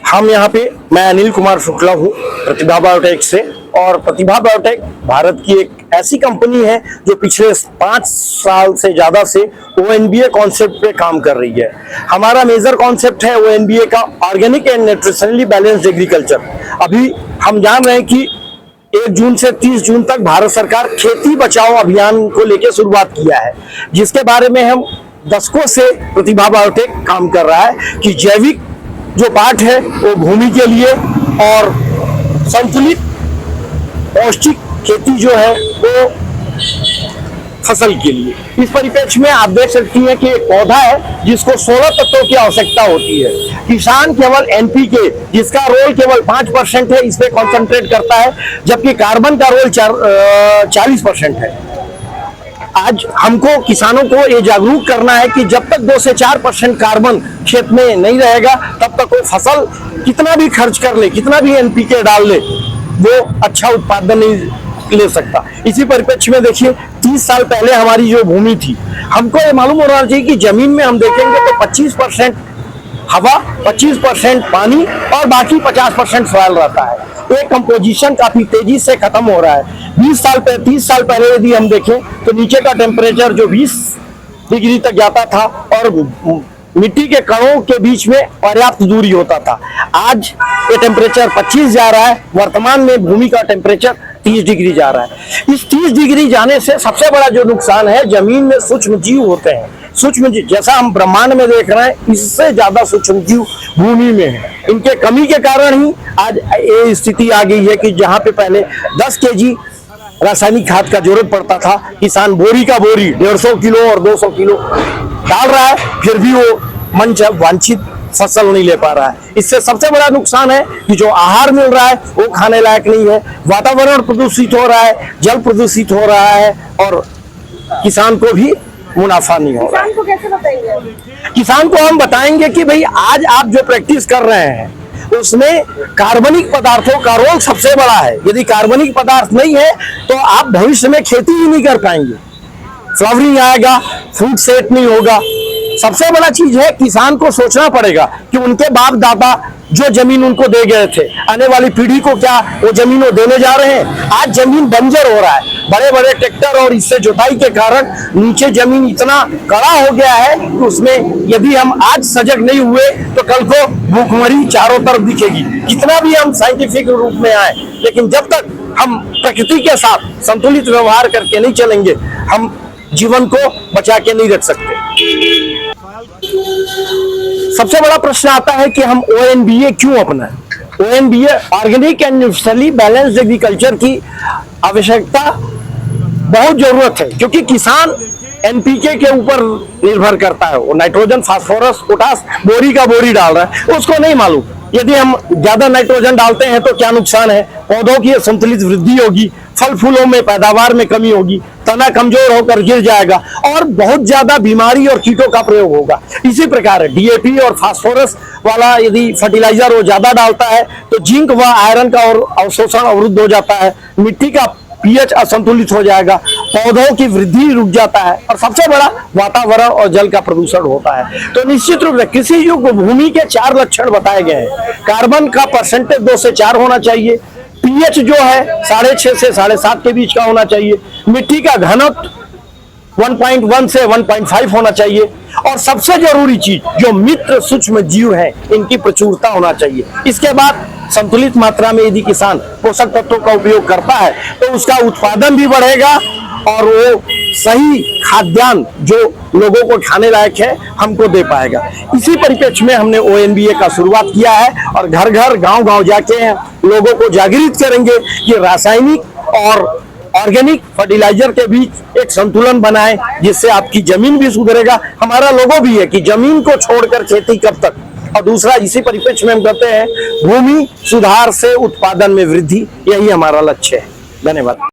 हम यहाँ पे, मैं अनिल कुमार शुक्ला हूँ प्रतिभा बायोटेक से, और प्रतिभा बायोटेक भारत की एक ऐसी कंपनी है जो पिछले 5 साल से ज्यादा से ONBA कॉन्सेप्ट पे काम कर रही है। हमारा मेजर कॉन्सेप्ट है ONBA का, organic and nutritionally balanced agriculture. अभी हम जान रहे हैं कि 1 जून से 30 जून तक भारत सरकार खेती बचाओ अभियान को लेकर शुरुआत किया है, जिसके बारे में हम दशकों से प्रतिभा बायोटेक काम कर रहा है कि जैविक जो पार्ट है वो भूमि के लिए और संतुलित पौष्टिक खेती जो है वो फसल के लिए। इस परिप्रेक्ष्य में आप देख सकती हैं कि एक पौधा है जिसको 16 तत्वों की आवश्यकता होती है। किसान केवल NPK, जिसका रोल केवल 5% है, इस पे कॉन्सेंट्रेट करता है, जबकि कार्बन का रोल 40% है। आज हमको किसानों को ये जागरूक करना है कि जब तक 2 से 4% कार्बन खेत में नहीं रहेगा तब तक वो फसल कितना भी खर्च कर ले, कितना भी NPK डाल ले, वो अच्छा उत्पादन नहीं ले सकता। इसी परिप्रेक्ष्य में देखिए 30 साल पहले हमारी जो भूमि थी, हमको ये मालूम होना चाहिए कि जमीन में हम देखेंगे तो 25% हवा, 25% पानी और बाकी 50% सॉइल रहता है। एक कंपोजिशन काफी तेजी से खत्म हो रहा है। 30 साल पहले यदि हम देखें तो नीचे का टेम्परेचर जो 20 डिग्री तक जाता था और मिट्टी के कणों के बीच में पर्याप्त दूरी होता था। आज ये टेम्परेचर 25 जा रहा है। वर्तमान में भूमि का टेम्परेचर 30 डिग्री जा रहा है। इस 30 डिग्री जाने से सबसे बड़ा जो नुकसान है, जमीन में सूक्ष्म जीव होते हैं। सूक्ष्म जीव जैसा हम ब्रह्मांड में देख रहे हैं, इससे ज्यादा सूक्ष्म जीव भूमि में है। इनके कमी के कारण ही आज ये स्थिति आ गई है कि जहाँ पे पहले 10 kg रासायनिक खाद का जरूरत पड़ता था, किसान बोरी का बोरी 150 किलो और 200 किलो डाल रहा है, फिर भी वो वांछित फसल नहीं ले पा रहा है। इससे सबसे बड़ा नुकसान है कि जो आहार मिल रहा है वो खाने लायक नहीं है, वातावरण प्रदूषित हो रहा है, जल प्रदूषित हो रहा है और किसान को भी मुनाफा नहीं हो रहा है। किसान को कैसे बताएंगे? किसान को हम बताएंगे कि भाई आज आप जो प्रैक्टिस कर रहे हैं उसमें कार्बनिक पदार्थों का रोल सबसे बड़ा है। यदि कार्बनिक पदार्थ नहीं है तो आप भविष्य में खेती ही नहीं कर पाएंगे, फ्लावरिंग आएगा, फ्रूट सेट नहीं होगा। सबसे बड़ा चीज है किसान को सोचना पड़ेगा कि उनके बाप दादा जो जमीन उनको दे गए थे, आने वाली पीढ़ी को क्या वो जमीन वो देने जा रहे हैं। आज जमीन बंजर हो रहा है, बड़े बड़े ट्रैक्टर और इससे जुताई के कारण नीचे जमीन इतना कड़ा हो गया है कि उसमें यदि हम आज सजग नहीं हुए तो कल को भूखमरी चारों तरफ दिखेगी। कितना भी हम साइंटिफिक रूप में आए, लेकिन जब तक हम प्रकृति के साथ संतुलित व्यवहार करके नहीं चलेंगे, हम जीवन को बचा के नहीं रख सकते। सबसे बड़ा प्रश्न आता है कि हम ONBA क्यों अपनाएं? ONBA organic and nutritionally balanced agriculture की आवश्यकता बहुत जरूरत है, क्योंकि किसान NPK के ऊपर निर्भर करता है। वो नाइट्रोजन, फास्फोरस, पोटास बोरी का बोरी डाल रहा है, उसको नहीं मालूम यदि हम ज्यादा नाइट्रोजन डालते हैं तो क्या नुकसान है। पौधों की संतुलित वृद्धि होगी, फल फूलों में पैदावार में कमी होगी, तना कमजोर होकर गिर जाएगा और बहुत ज्यादा बीमारी और कीटों का प्रयोग होगा। इसी प्रकार DAP और फास्फोरस वाला यदि फर्टिलाइजर वो ज्यादा डालता है तो जिंक व आयरन का और अवशोषण अवरुद्ध हो जाता है, मिट्टी का pH असंतुलित हो जाएगा, पौधों की वृद्धि रुक जाता है और सबसे बड़ा वातावरण और जल का प्रदूषण होता है। तो निश्चित रूप से कृषि युग भूमि के 4 लक्षण बताए गए हैं। कार्बन का परसेंटेज 2 से 4 होना चाहिए, pH जो है 6.5 से 7.5 के बीच का होना चाहिए, मिट्टी का घनत्व 1.1 से 1.5 होना चाहिए और सबसे जरूरी चीज जो मित्र सूक्ष्म जीव है इनकी प्रचुरता होना चाहिए। इसके बाद संतुलित मात्रा में यदि किसान पोषक तत्वों का उपयोग करता है तो उसका उत्पादन भी बढ़ेगा और वो सही खाद्यान्न जो लोगों को खाने लायक है हमको दे पाएगा। इसी परिप्रेक्ष्य में हमने ONBA का शुरुआत किया है और घर घर गांव गांव जाके लोगों को जागृत करेंगे कि रासायनिक और ऑर्गेनिक फर्टिलाइजर के बीच एक संतुलन बनाएं, जिससे आपकी जमीन भी सुधरेगा। हमारा लोगो भी है कि जमीन को छोड़कर खेती कब तक। और दूसरा इसी परिप्रेक्ष्य में हम कहते हैं भूमि सुधार से उत्पादन में वृद्धि, यही हमारा लक्ष्य है। धन्यवाद।